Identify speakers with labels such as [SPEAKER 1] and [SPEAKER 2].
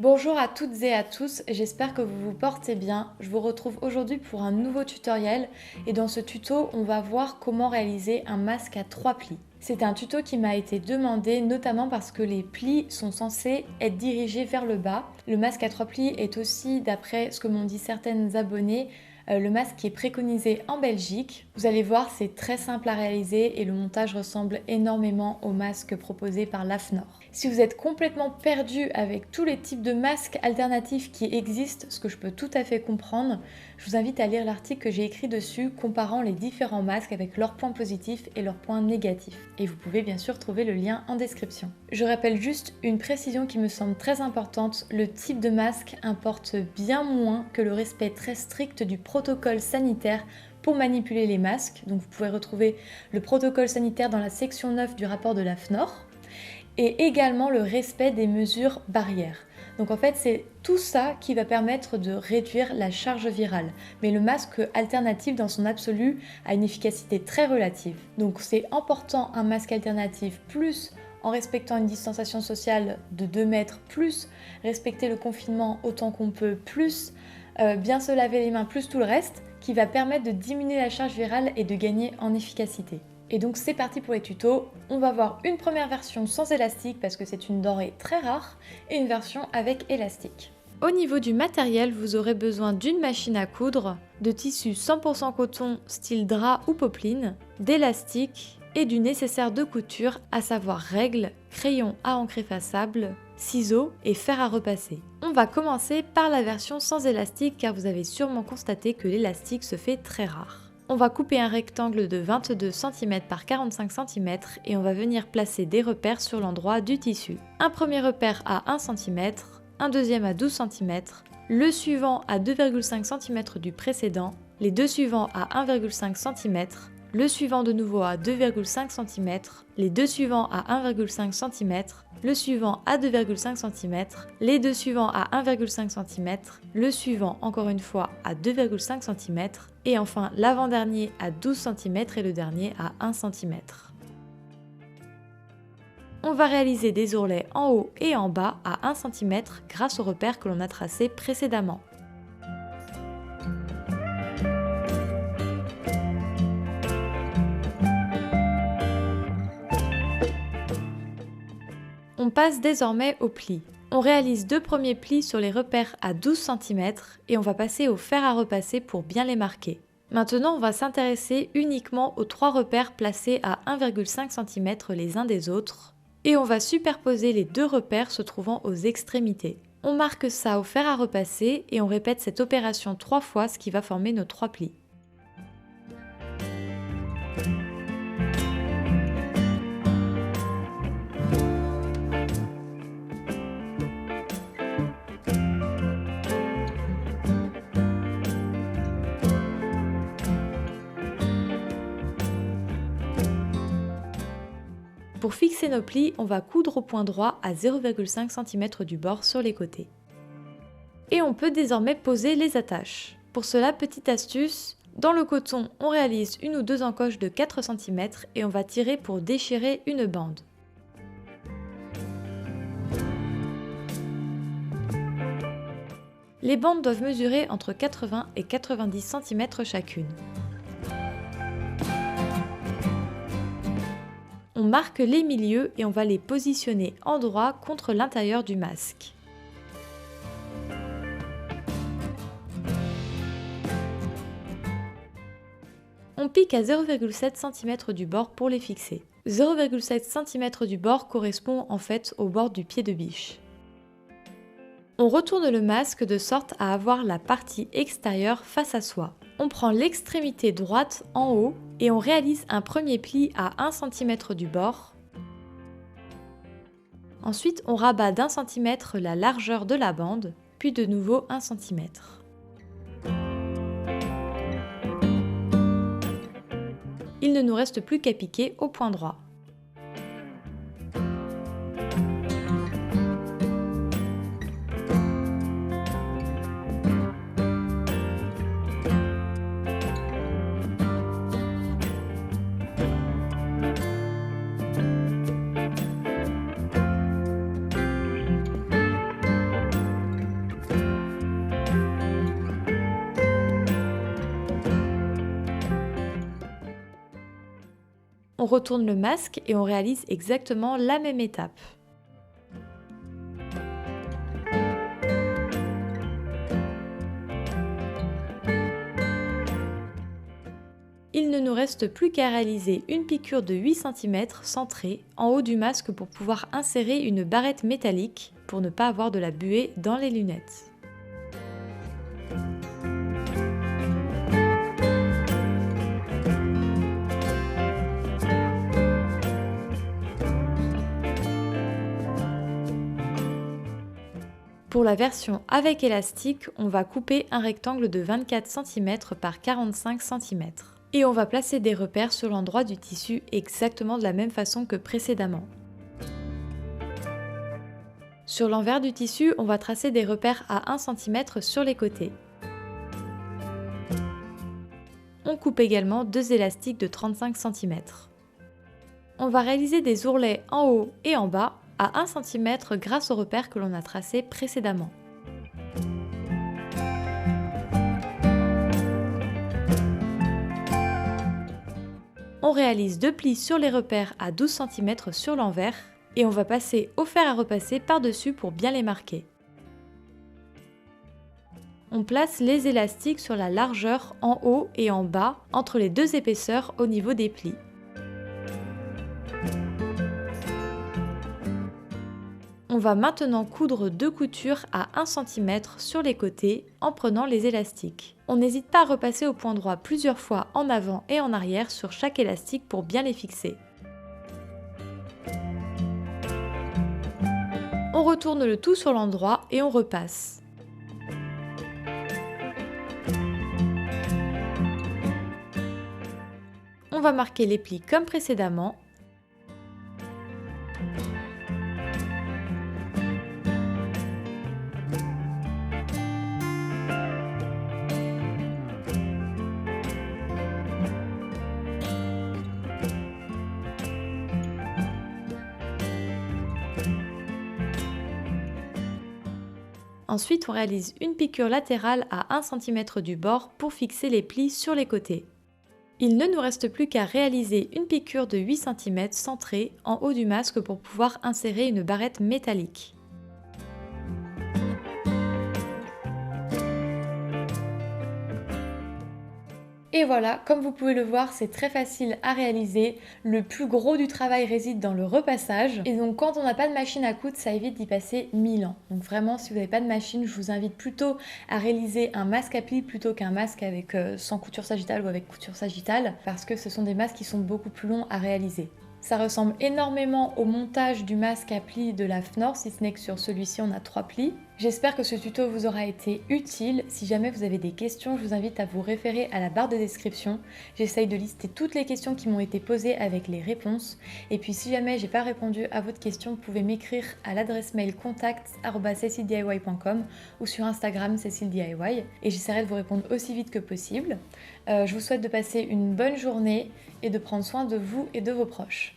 [SPEAKER 1] Bonjour à toutes et à tous, j'espère que vous vous portez bien. Je vous retrouve aujourd'hui pour un nouveau tutoriel et dans ce tuto, on va voir comment réaliser un masque à 3 plis. C'est un tuto qui m'a été demandé notamment parce que les plis sont censés être dirigés vers le bas. Le masque à 3 plis est aussi, d'après ce que m'ont dit certaines abonnées, le masque qui est préconisé en Belgique. Vous allez voir, c'est très simple à réaliser et le montage ressemble énormément au masque proposé par l'AFNOR. Si vous êtes complètement perdu avec tous les types de masques alternatifs qui existent, ce que je peux tout à fait comprendre, je vous invite à lire l'article que j'ai écrit dessus comparant les différents masques avec leurs points positifs et leurs points négatifs. Et vous pouvez bien sûr trouver le lien en description. Je rappelle juste une précision qui me semble très importante, le type de masque importe bien moins que le respect très strict du protocole sanitaire pour manipuler les masques. Donc vous pouvez retrouver le protocole sanitaire dans la section 9 du rapport de l'AFNOR. Et également le respect des mesures barrières. Donc en fait c'est tout ça qui va permettre de réduire la charge virale. Mais le masque alternatif dans son absolu a une efficacité très relative. Donc c'est en portant un masque alternatif plus en respectant une distanciation sociale de 2 mètres, plus respecter le confinement autant qu'on peut, plus bien se laver les mains, plus tout le reste, qui va permettre de diminuer la charge virale et de gagner en efficacité. Et donc c'est parti pour les tutos. On va voir une première version sans élastique parce que c'est une denrée très rare et une version avec élastique. Au niveau du matériel, vous aurez besoin d'une machine à coudre, de tissu 100% coton style drap ou popeline, d'élastique et du nécessaire de couture, à savoir règles, crayon à encre effaçable, ciseaux et fer à repasser. On va commencer par la version sans élastique car vous avez sûrement constaté que l'élastique se fait très rare. On va couper un rectangle de 22 cm par 45 cm et on va venir placer des repères sur l'endroit du tissu. Un premier repère à 1 cm, un deuxième à 12 cm, le suivant à 2,5 cm du précédent, les deux suivants à 1,5 cm, le suivant de nouveau à 2,5 cm, les deux suivants à 1,5 cm, le suivant à 2,5 cm, les deux suivants à 1,5 cm, le suivant encore une fois à 2,5 cm et enfin l'avant-dernier à 12 cm et le dernier à 1 cm. On va réaliser des ourlets en haut et en bas à 1 cm grâce au repère que l'on a tracé précédemment. On passe désormais aux plis. On réalise 2 premiers plis sur les repères à 12 cm et on va passer au fer à repasser pour bien les marquer. Maintenant, on va s'intéresser uniquement aux 3 repères placés à 1,5 cm les uns des autres et on va superposer les 2 repères se trouvant aux extrémités. On marque ça au fer à repasser et on répète cette opération 3 fois, ce qui va former nos 3 plis. Pour fixer nos plis, on va coudre au point droit à 0,5 cm du bord sur les côtés. Et on peut désormais poser les attaches. Pour cela, petite astuce, dans le coton, on réalise une ou deux encoches de 4 cm et on va tirer pour déchirer une bande. Les bandes doivent mesurer entre 80 et 90 cm chacune. On marque les milieux et on va les positionner endroit contre l'intérieur du masque. On pique à 0,7 cm du bord pour les fixer. 0,7 cm du bord correspond en fait au bord du pied de biche. On retourne le masque de sorte à avoir la partie extérieure face à soi. On prend l'extrémité droite en haut et on réalise un premier pli à 1 cm du bord. Ensuite, on rabat d'1 cm la largeur de la bande, puis de nouveau 1 cm. Il ne nous reste plus qu'à piquer au point droit. On retourne le masque et on réalise exactement la même étape. Il ne nous reste plus qu'à réaliser une piqûre de 8 cm centrée en haut du masque pour pouvoir insérer une barrette métallique pour ne pas avoir de la buée dans les lunettes. Pour la version avec élastique, on va couper un rectangle de 24 cm par 45 cm. Et on va placer des repères sur l'endroit du tissu exactement de la même façon que précédemment. Sur l'envers du tissu, on va tracer des repères à 1 cm sur les côtés. On coupe également 2 élastiques de 35 cm. On va réaliser des ourlets en haut et en bas à 1 cm grâce aux repères que l'on a tracés précédemment. On réalise 2 plis sur les repères à 12 cm sur l'envers et on va passer au fer à repasser par-dessus pour bien les marquer. On place les élastiques sur la largeur en haut et en bas entre les deux épaisseurs au niveau des plis. On va maintenant coudre 2 coutures à 1 cm sur les côtés en prenant les élastiques. On n'hésite pas à repasser au point droit plusieurs fois en avant et en arrière sur chaque élastique pour bien les fixer. On retourne le tout sur l'endroit et on repasse. On va marquer les plis comme précédemment. Ensuite, on réalise une piqûre latérale à 1 cm du bord pour fixer les plis sur les côtés. Il ne nous reste plus qu'à réaliser une piqûre de 8 cm centrée en haut du masque pour pouvoir insérer une barrette métallique. Et voilà, comme vous pouvez le voir, c'est très facile à réaliser. Le plus gros du travail réside dans le repassage. Et donc quand on n'a pas de machine à coudre, ça évite d'y passer 1000 ans. Donc vraiment, si vous n'avez pas de machine, je vous invite plutôt à réaliser un masque à plis plutôt qu'un masque avec sans couture sagittale ou avec couture sagittale, parce que ce sont des masques qui sont beaucoup plus longs à réaliser. Ça ressemble énormément au montage du masque à plis de la Fnor, si ce n'est que sur celui-ci on a 3 plis. J'espère que ce tuto vous aura été utile. Si jamais vous avez des questions, je vous invite à vous référer à la barre de description. J'essaye de lister toutes les questions qui m'ont été posées avec les réponses. Et puis si jamais j'ai pas répondu à votre question, vous pouvez m'écrire à l'adresse mail contact@cecilediy.com ou sur Instagram cecilediy et j'essaierai de vous répondre aussi vite que possible. Je vous souhaite de passer une bonne journée et de prendre soin de vous et de vos proches.